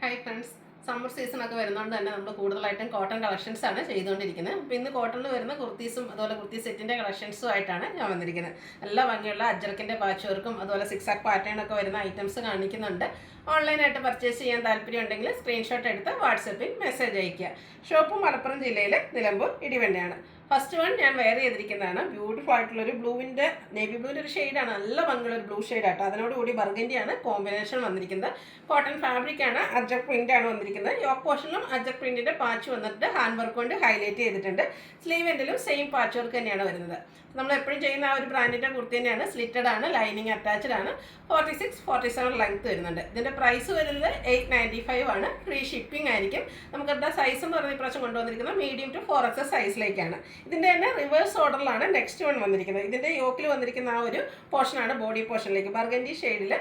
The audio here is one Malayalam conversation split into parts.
ഹായ് ഫ്രണ്ട്സ്, സമ്മർ സീസണൊക്കെ വരുന്നതുകൊണ്ട് തന്നെ നമ്മൾ കൂടുതലായിട്ടും കോട്ടൺ കളക്ഷൻസാണ് ചെയ്തുകൊണ്ടിരിക്കുന്നത്. അപ്പോൾ ഇന്ന് കോട്ടണിൽ വരുന്ന കുർത്തീസും അതുപോലെ കുർത്തി സെറ്റിൻ്റെ കളക്ഷൻസും ആയിട്ടാണ് ഞാൻ വന്നിരിക്കുന്നത്. നല്ല ഭംഗിയുള്ള അജ്രക്കിൻ്റെ പാച്ച് വർക്കും അതുപോലെ സിക്സ് ആക്ക് പാറ്റേൺ ഒക്കെ വരുന്ന ഐറ്റംസ് കാണിക്കുന്നുണ്ട്. ഓൺലൈനായിട്ട് പർച്ചേസ് ചെയ്യാൻ താല്പര്യം ഉണ്ടെങ്കിൽ സ്ക്രീൻഷോട്ട് എടുത്ത് വാട്സപ്പിൽ മെസ്സേജ് അയയ്ക്കുക. ഷോപ്പ് മലപ്പുറം ജില്ലയിലെ നിലമ്പൂർ ഇടിവണ്ണയാണ്. ഫസ്റ്റ് വൺ ഞാൻ വെയർ ചെയ്തിരിക്കുന്നതാണ്. ബ്യൂട്ടിഫുൾ ആയിട്ടുള്ളൊരു ബ്ലൂവിൻ്റെ നേവി ബ്ലൂവിൻ്റെ ഒരു ഷെയ്ഡാണ്. നല്ല ഭംഗിയുള്ള ഒരു ബ്ലൂ ഷെയ്ഡാട്ടോ. അതിനോടുകൂടി ബർഗൻഡിയാണ് കോമ്പിനേഷൻ വന്നിരിക്കുന്നത്. കോട്ടൺ ഫാബ്രിക്കാണ്, അജക് പ്രിൻ്റാണ് വന്നിരിക്കുന്നത്. യോക്ക് പോർഷനിലും അജക് പ്രിൻറ്റിൻ്റെ പാച്ച് വന്നിട്ട് ഹാൻഡ് വർക്ക് കൊണ്ട് ഹൈലൈറ്റ് ചെയ്തിട്ടുണ്ട്. സ്ലീവ് എൻഡിലും സെയിം പാച്ച് വർക്ക് തന്നെയാണ് വരുന്നത്. നമ്മൾ എപ്പോഴും ചെയ്യുന്ന ആ ഒരു ബ്രാൻഡിൻ്റെ കുർത്തി തന്നെയാണ്. സ്ലിറ്റഡ് ആണ്, ലൈനിങ് അറ്റാച്ച്ഡ് ആണ്. 46-47 ലെങ്ത് വരുന്നുണ്ട്. ഇതിൻ്റെ പ്രൈസ് വരുന്നത് 895 ആണ്. ഫ്രീ ഷിപ്പിംഗ് ആയിരിക്കും. നമുക്കവിടെ സൈസ് എന്ന് പറയുന്ന ഇപ്രാവശ്യം കൊണ്ടുവന്നിരിക്കുന്നത് മീഡിയം ടു 4XS സൈസിലേക്കാണ്. ഇതിൻ്റെ തന്നെ റിവേഴ്സ് ഓർഡറിലാണ് നെക്സ്റ്റ് വൺ വന്നിരിക്കുന്നത്. ഇതിൻ്റെ യോക്കിൽ വന്നിരിക്കുന്ന ആ ഒരു പോർഷനാണ് ബോഡി പോർഷനിലേക്ക് ബർഗൻഡി ഷെയ്ഡിൽ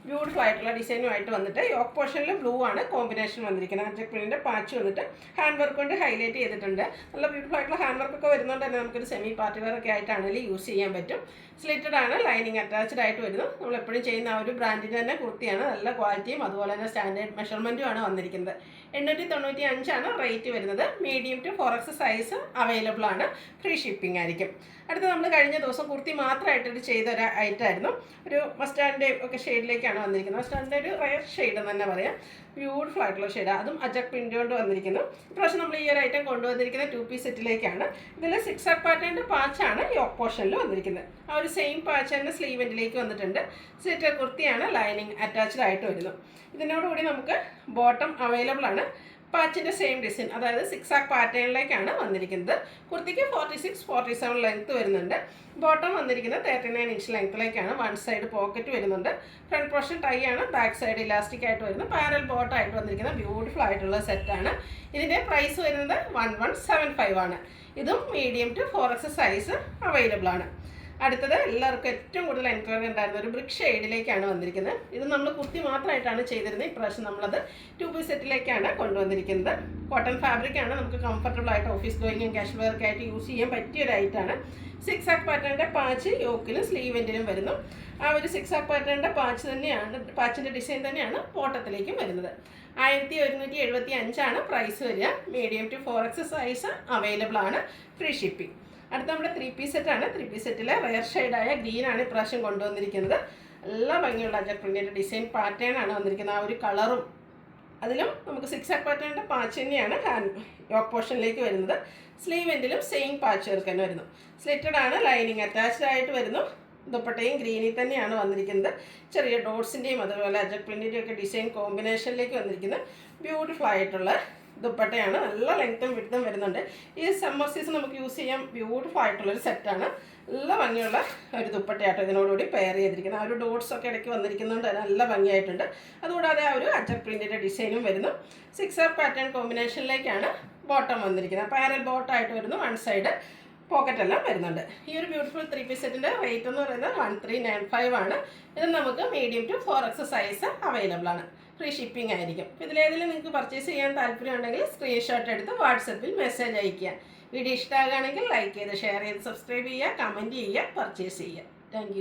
ബ്യൂട്ടിഫുൾ ആയിട്ടുള്ള ഡിസൈനുമായിട്ട് വന്നിട്ട് യോക്ക് പോർഷനിൽ ബ്ലൂ ആണ് കോമ്പിനേഷൻ വന്നിരിക്കുന്നത്. അജക് പ്രിന്റിൻ്റെ പാച്ച് വന്നിട്ട് ഹാൻഡ് വർക്ക് കൊണ്ട് ഹൈലൈറ്റ് ചെയ്തിട്ടുണ്ട്. നല്ല ബ്യൂട്ടിഫുൾ ആയിട്ടുള്ള ഹാൻഡ് വർക്ക് ഒക്കെ വരുന്നതുകൊണ്ട് തന്നെ നമുക്കൊരു സെമി പാർട്ടി വെയർ ഒക്കെ ആയിട്ടാണെങ്കിൽ യൂസ് ചെയ്യാൻ പറ്റും. സ്ലിറ്റഡ് ആണ്, ലൈനിങ് അറ്റാച്ച്ഡ് ആയിട്ട് വരുന്നു. നമ്മൾ എപ്പോഴും ചെയ്യുന്ന ആ ഒരു ബ്രാൻഡിൻ്റെ തന്നെ കുർത്തിയാണ്. നല്ല ക്വാളിറ്റിയും അതുപോലെ തന്നെ സ്റ്റാൻഡേർഡ് മെഷർമെൻറ്റും ആണ് വന്നിരിക്കുന്നത്. 895 ആണ് റേറ്റ് വരുന്നത്. Medium to 4XS size available ആണ്. ഫ്രീ ഷിപ്പിംഗ് ആയിരിക്കും. അടുത്ത നമ്മൾ കഴിഞ്ഞ ദിവസം കുർത്തി മാത്രമായിട്ടൊരു ചെയ്തൊരു ഐറ്റമായിരുന്നു. ഒരു മസ്റ്റാൻഡ് ഒക്കെ ഷെയ്ഡിലേക്കാണ് വന്നിരിക്കുന്നത്. മസ്റ്റാൻഡിൻ്റെ ഒരു റയർ ഷെയ്ഡ് എന്ന് തന്നെ പറയാം. ബ്യൂട്ടിഫുൾ ആയിട്ടുള്ള ഷെയ്ഡ്, അതും അജക് പ്രിൻ്റ് കൊണ്ട് വന്നിരിക്കുന്നു. ഇപ്രാവശ്യം നമ്മൾ ഈ ഒരു ഐറ്റം കൊണ്ടുവന്നിരിക്കുന്ന 2 പീസ് സെറ്റിലേക്കാണ്. ഇതിൽ 6 ആക്ക് പാറ്റേണിൻ്റെ പാച്ചാണ് യോക്ക് പോർഷനിൽ വന്നിരിക്കുന്നത്. ആ ഒരു സെയിം പാച്ച് തന്നെ സ്ലീവ് എൻഡിലേക്ക് വന്നിട്ടുണ്ട്. സ്ലിറ്റഡ് കുർത്തിയാണ്, ലൈനിങ് അറ്റാച്ച്ഡ് ആയിട്ട് വരുന്നു. ഇതിനോടുകൂടി നമുക്ക് ബോട്ടം അവൈലബിൾ ആണ്. പാച്ചിൻ്റെ സെയിം ഡിസൈൻ, അതായത് 6 ആക്ക് പാറ്റേണിലേക്കാണ് വന്നിരിക്കുന്നത്. കുർത്തിക്ക് 46-47 ലെങ്ത്ത് വരുന്നുണ്ട്. ബോട്ടം വന്നിരിക്കുന്നത് 39 ഇഞ്ച് ലെങ്ത്തിലേക്കാണ്. വൺ സൈഡ് പോക്കറ്റ് വരുന്നുണ്ട്. ഫ്രണ്ട് പോർഷൻ ടൈ ആണ്, ബാക്ക് സൈഡ് ഇലാസ്റ്റിക് ആയിട്ട് വരുന്നു. പാരൽ ബോട്ടായിട്ട് വന്നിരിക്കുന്ന ബ്യൂട്ടിഫുൾ ആയിട്ടുള്ള സെറ്റാണ്. ഇതിൻ്റെ പ്രൈസ് വരുന്നത് 1175 ആണ്. ഇതും medium to 4XS size available ആണ്. അടുത്തത് എല്ലാവർക്കും ഏറ്റവും കൂടുതൽ എൻക്വയറി ഉണ്ടായിരുന്ന ഒരു ബ്രിക്ക് ഷെയ്ഡിലേക്കാണ് വന്നിരിക്കുന്നത്. ഇത് നമ്മൾ കുർത്തി മാത്രമായിട്ടാണ് ചെയ്തിരുന്നത്. ഇപ്രാവശ്യം നമ്മളത് 2 പീസ് സെറ്റിലേക്കാണ് കൊണ്ടുവന്നിരിക്കുന്നത്. കോട്ടൺ ഫാബ്രിക്കാണ്. നമുക്ക് കംഫർട്ടബിൾ ആയിട്ട് ഓഫീസ് ഗോയിങ്ങും കാഷ്വൽ വെയർക്ക് ആയിട്ട് യൂസ് ചെയ്യാൻ പറ്റിയ ഒരു ഐറ്റാണ്. 6 ആക്ക് പാറ്റേണിൻ്റെ പാച്ച് യോക്കിലും സ്ലീവ് എൻഡിലും വരുന്നു. ആ ഒരു 6 ആക്ക് പാറ്റേണിൻ്റെ പാച്ച് തന്നെയാണ്, പാച്ചിൻ്റെ ഡിസൈൻ തന്നെയാണ് ബോട്ടത്തിലേക്കും വരുന്നത്. 1175 ആണ് പ്രൈസ് വരിക. Medium to 4XS size available ആണ്. Free shipping. അടുത്ത നമ്മുടെ 3 പീസ് സെറ്റാണ്. 3 പീസ് സെറ്റിലെ റെയർ ഷെയ്ഡായ ഗ്രീനാണ് ഇപ്രാവശ്യം കൊണ്ടുവന്നിരിക്കുന്നത്. എല്ലാ ഭംഗിയുള്ള അജക് പ്രിന്റിൻ്റെ ഡിസൈൻ പാറ്റേൺ ആണ് വന്നിരിക്കുന്നത്. ആ ഒരു കളറും അതിലും നമുക്ക് 6 ആക്ക് പാറ്റേണിൻ്റെ പാച്ച് തന്നെയാണ് യോക്ക് പോർഷനിലേക്ക് വരുന്നത്. സ്ലീവ് എൻഡിലും സെയിം പാച്ച് വർക്ക് തന്നെ വരുന്നു. സ്ലിറ്റഡ് ആണ്, ലൈനിങ് അറ്റാച്ച്ഡ് ആയിട്ട് വരുന്നു. ദുപ്പട്ടയും ഗ്രീനിൽ തന്നെയാണ് വന്നിരിക്കുന്നത്. ചെറിയ ഡോട്ട്സിൻ്റെയും അതുപോലെ അജക് പ്രിന്റിൻ്റെയും ഒക്കെ ഡിസൈൻ കോമ്പിനേഷനിലേക്ക് വന്നിരിക്കുന്നത്. ബ്യൂട്ടിഫുൾ ആയിട്ടുള്ള ദുപ്പട്ടയാണ്. നല്ല ലെങ്ത്തും വിഡ്ത്തും വരുന്നുണ്ട്. ഈ സമ്മർ സീസൺ നമുക്ക് യൂസ് ചെയ്യാൻ ബ്യൂട്ടിഫുൾ ആയിട്ടുള്ളൊരു സെറ്റാണ്. നല്ല ഭംഗിയുള്ള ഒരു ദുപ്പട്ടയാട്ടോ ഇതിനോടുകൂടി പെയർ ചെയ്തിരിക്കുന്നത്. ആ ഒരു ഡോട്ട്സ് ഒക്കെ ഇടയ്ക്ക് വന്നിരിക്കുന്നതുകൊണ്ട് നല്ല ഭംഗിയായിട്ടുണ്ട്. അതുകൂടാതെ ആ ഒരു അജക് പ്രിൻറ്റിൻ്റെ ഡിസൈനും വരുന്നു. 6 ആക്ക് പാറ്റേൺ കോമ്പിനേഷനിലേക്കാണ് ബോട്ടം വന്നിരിക്കുന്നത്. പാരൽ ബോട്ടായിട്ട് വരുന്നു. വൺ സൈഡ് പോക്കറ്റ് എല്ലാം വരുന്നുണ്ട്. ഈ ഒരു ബ്യൂട്ടിഫുൾ 3 പീസ് സെറ്റിൻ്റെ റേറ്റ് എന്ന് പറയുന്നത് 1395 ആണ്. ഇത് നമുക്ക് medium to 4XS size available ആണ്. ഫ്രീ ഷിപ്പിംഗ് ആയിരിക്കും. ഇതിലേതെങ്കിലും നിങ്ങൾക്ക് പർച്ചേസ് ചെയ്യാൻ താല്പര്യമുണ്ടെങ്കിൽ സ്ക്രീൻഷോട്ട് എടുത്ത് വാട്സപ്പിൽ മെസ്സേജ് അയയ്ക്കുക. വീഡിയോ ഇഷ്ടമാകുകയാണെങ്കിൽ ലൈക്ക് ചെയ്ത് ഷെയർ ചെയ്ത് സബ്സ്ക്രൈബ് ചെയ്യുക, കമൻറ്റ് ചെയ്യുക, പർച്ചേസ് ചെയ്യുക. താങ്ക്